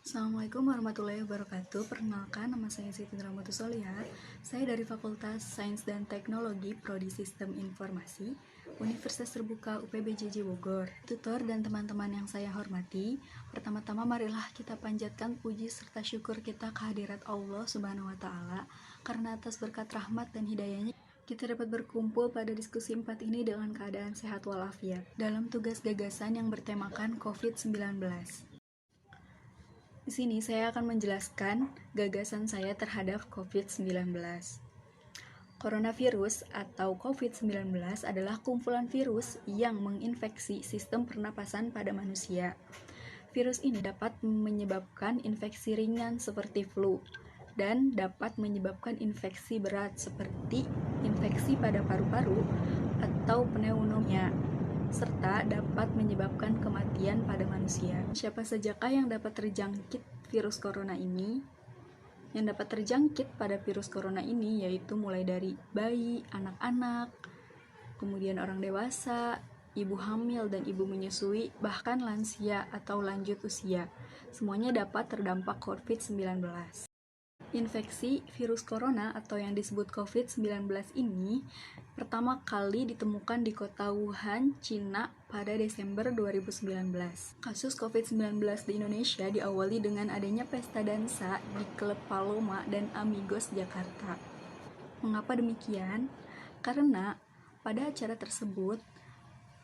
Assalamualaikum warahmatullahi wabarakatuh. Perkenalkan, nama saya Siti Rahmatu Soliha. Saya dari Fakultas Sains dan Teknologi Prodi Sistem Informasi Universitas Terbuka UPBJJ Bogor. Tutor dan teman-teman yang saya hormati, pertama-tama marilah kita panjatkan puji serta syukur kita kehadirat Allah Subhanahu wa Ta'ala, karena atas berkat rahmat dan hidayahnya kita dapat berkumpul pada diskusi 4 ini dengan keadaan sehat walafiat dalam tugas gagasan yang bertemakan COVID-19. Di sini saya akan menjelaskan gagasan saya terhadap COVID-19. Coronavirus atau COVID-19 adalah kumpulan virus yang menginfeksi sistem pernapasan pada manusia. Virus ini dapat menyebabkan infeksi ringan seperti flu dan dapat menyebabkan infeksi berat seperti infeksi pada paru-paru atau pneumonia, serta dapat menyebabkan kematian pada manusia. Siapa sajakah yang dapat terjangkit virus corona ini? Yang dapat terjangkit pada virus corona ini yaitu mulai dari bayi, anak-anak, kemudian orang dewasa, ibu hamil dan ibu menyusui, bahkan lansia atau lanjut usia. Semuanya dapat terdampak COVID-19. Infeksi virus corona atau yang disebut COVID-19 ini pertama kali ditemukan di kota Wuhan, Cina pada Desember 2019. Kasus COVID-19 di Indonesia diawali dengan adanya pesta dansa di klub Paloma dan Amigos Jakarta. Mengapa demikian? Karena pada acara tersebut,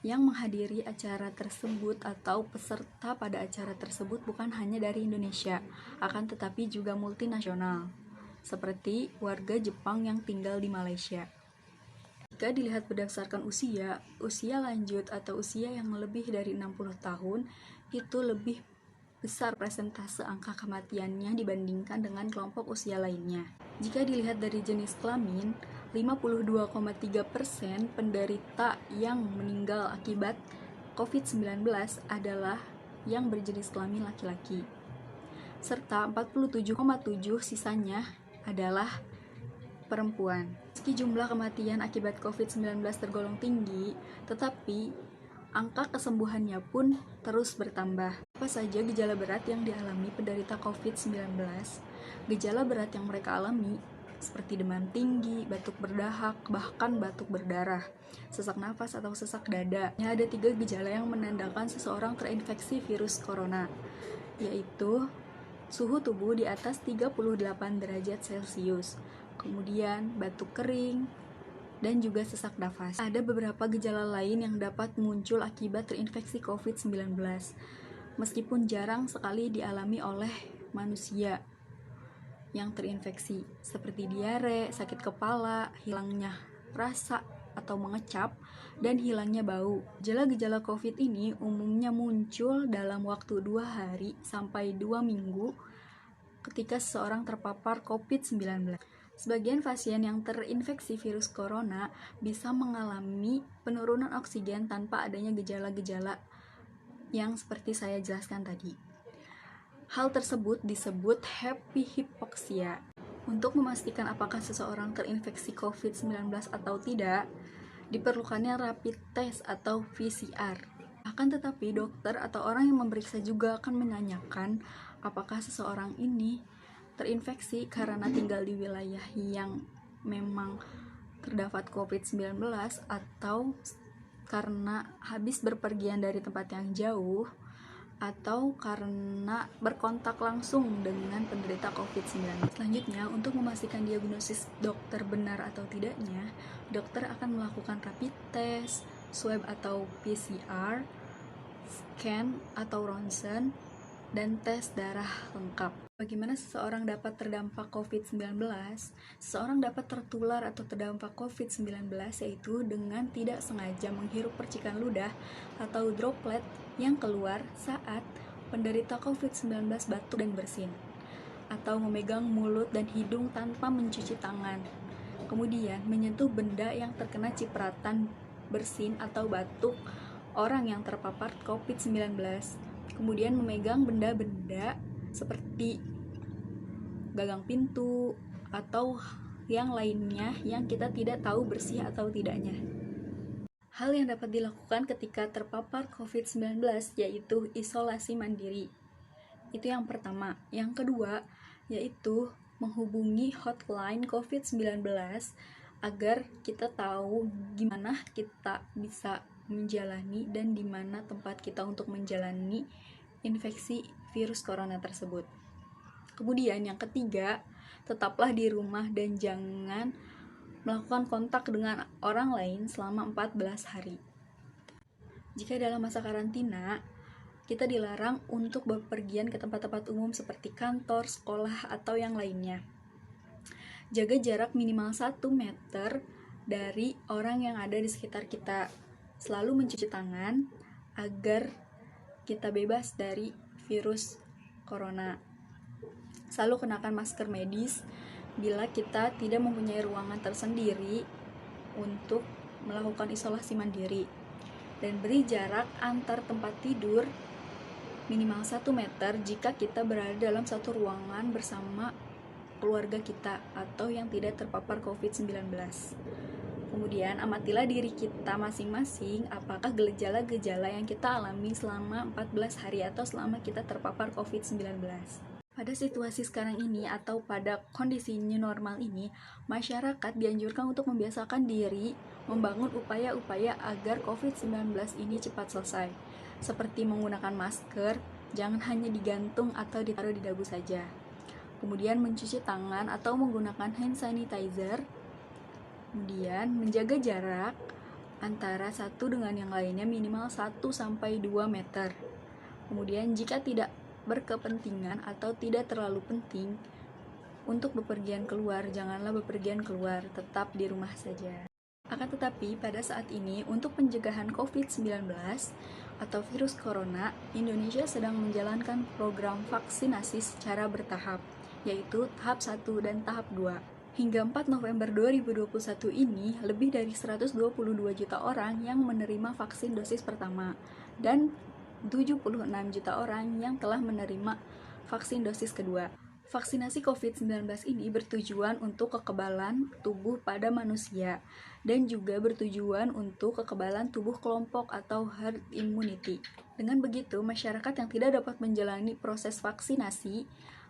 yang menghadiri acara tersebut atau peserta pada acara tersebut bukan hanya dari Indonesia, akan tetapi juga multinasional, seperti warga Jepang yang tinggal di Malaysia. Jika dilihat berdasarkan usia lanjut atau usia yang lebih dari 60 tahun, itu lebih besar persentase angka kematiannya dibandingkan dengan kelompok usia lainnya. Jika dilihat dari jenis kelamin, 52,3% penderita yang meninggal akibat COVID-19 adalah yang berjenis kelamin laki-laki, serta 47,7% sisanya adalah perempuan. Meski jumlah kematian akibat COVID-19 tergolong tinggi, tetapi angka kesembuhannya pun terus bertambah. Apa saja gejala berat yang dialami penderita COVID-19? Gejala berat yang mereka alami seperti demam tinggi, batuk berdahak, bahkan batuk berdarah, sesak nafas atau sesak dada. Ada 3 gejala yang menandakan seseorang terinfeksi virus corona, yaitu suhu tubuh di atas 38 derajat Celcius, kemudian batuk kering, dan juga sesak nafas. Ada beberapa gejala lain yang dapat muncul akibat terinfeksi COVID-19, meskipun jarang sekali dialami oleh manusia yang terinfeksi, seperti diare, sakit kepala, hilangnya rasa atau mengecap, dan hilangnya bau. Gejala-gejala COVID ini umumnya muncul dalam waktu 2 hari sampai 2 minggu ketika seseorang terpapar COVID-19. Sebagian pasien yang terinfeksi virus corona bisa mengalami penurunan oksigen tanpa adanya gejala-gejala yang seperti saya jelaskan tadi. Hal tersebut disebut happy hypoxia. Untuk memastikan apakah seseorang terinfeksi COVID-19 atau tidak, diperlukannya rapid test atau PCR. Akan tetapi, dokter atau orang yang memeriksa juga akan menanyakan apakah seseorang ini terinfeksi karena tinggal di wilayah yang memang terdapat COVID-19 atau karena habis berpergian dari tempat yang jauh, atau karena berkontak langsung dengan penderita COVID-19. Selanjutnya, untuk memastikan diagnosis dokter benar atau tidaknya, dokter akan melakukan rapid test, swab atau PCR, scan atau ronsen, dan tes darah lengkap. Bagaimana seseorang dapat terdampak COVID-19? Seseorang dapat tertular atau terdampak COVID-19 yaitu dengan tidak sengaja menghirup percikan ludah atau droplet yang keluar saat penderita COVID-19 batuk dan bersin, atau memegang mulut dan hidung tanpa mencuci tangan, kemudian menyentuh benda yang terkena cipratan bersin atau batuk orang yang terpapar COVID-19, kemudian memegang benda-benda seperti gagang pintu atau yang lainnya yang kita tidak tahu bersih atau tidaknya. Hal yang dapat dilakukan ketika terpapar COVID-19 yaitu isolasi mandiri. Itu yang pertama. Yang kedua, yaitu menghubungi hotline COVID-19 agar kita tahu gimana kita bisa menjalani dan di mana tempat kita untuk menjalani infeksi virus corona tersebut. Kemudian yang ketiga, tetaplah di rumah dan jangan melakukan kontak dengan orang lain selama 14 hari. Jika dalam masa karantina, kita dilarang untuk bepergian ke tempat-tempat umum seperti kantor, sekolah, atau yang lainnya. Jaga jarak minimal 1 meter dari orang yang ada di sekitar kita. Selalu mencuci tangan agar kita bebas dari virus corona. Selalu kenakan masker medis bila kita tidak mempunyai ruangan tersendiri untuk melakukan isolasi mandiri. Dan beri jarak antar tempat tidur minimal 1 meter jika kita berada dalam satu ruangan bersama keluarga kita atau yang tidak terpapar COVID-19. Kemudian amatilah diri kita masing-masing apakah gejala-gejala yang kita alami selama 14 hari atau selama kita terpapar COVID-19. Pada situasi sekarang ini atau pada kondisi new normal ini, masyarakat dianjurkan untuk membiasakan diri membangun upaya-upaya agar COVID-19 ini cepat selesai. Seperti menggunakan masker, jangan hanya digantung atau ditaruh di dagu saja. Kemudian mencuci tangan atau menggunakan hand sanitizer. Kemudian menjaga jarak antara satu dengan yang lainnya minimal 1-2 meter. Kemudian jika tidak berkepentingan atau tidak terlalu penting untuk bepergian keluar, janganlah bepergian keluar, tetap di rumah saja. Akan tetapi pada saat ini untuk pencegahan COVID-19 atau virus corona, Indonesia sedang menjalankan program vaksinasi secara bertahap, yaitu tahap 1 dan tahap 2. Hingga 4 November 2021 ini, lebih dari 122 juta orang yang menerima vaksin dosis pertama dan 76 juta orang yang telah menerima vaksin dosis kedua. Vaksinasi COVID-19 ini bertujuan untuk kekebalan tubuh pada manusia dan juga bertujuan untuk kekebalan tubuh kelompok atau herd immunity. Dengan begitu, masyarakat yang tidak dapat menjalani proses vaksinasi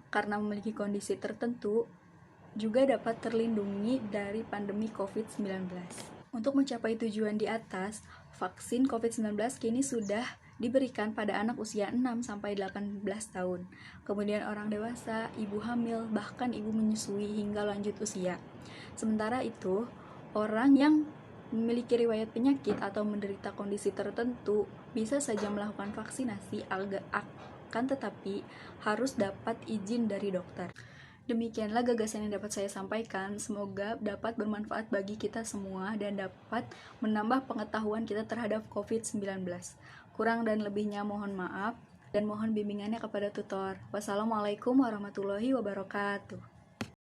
karena memiliki kondisi tertentu juga dapat terlindungi dari pandemi COVID-19. Untuk mencapai tujuan di atas, vaksin COVID-19 kini sudah diberikan pada anak usia 6-18 tahun, kemudian orang dewasa, ibu hamil, bahkan ibu menyusui hingga lanjut usia. Sementara itu, orang yang memiliki riwayat penyakit atau menderita kondisi tertentu bisa saja melakukan vaksinasi, akan tetapi harus dapat izin dari dokter. Demikianlah gagasan yang dapat saya sampaikan. Semoga dapat bermanfaat bagi kita semua dan dapat menambah pengetahuan kita terhadap COVID-19. Kurang dan lebihnya mohon maaf dan mohon bimbingannya kepada tutor. Wassalamualaikum warahmatullahi wabarakatuh.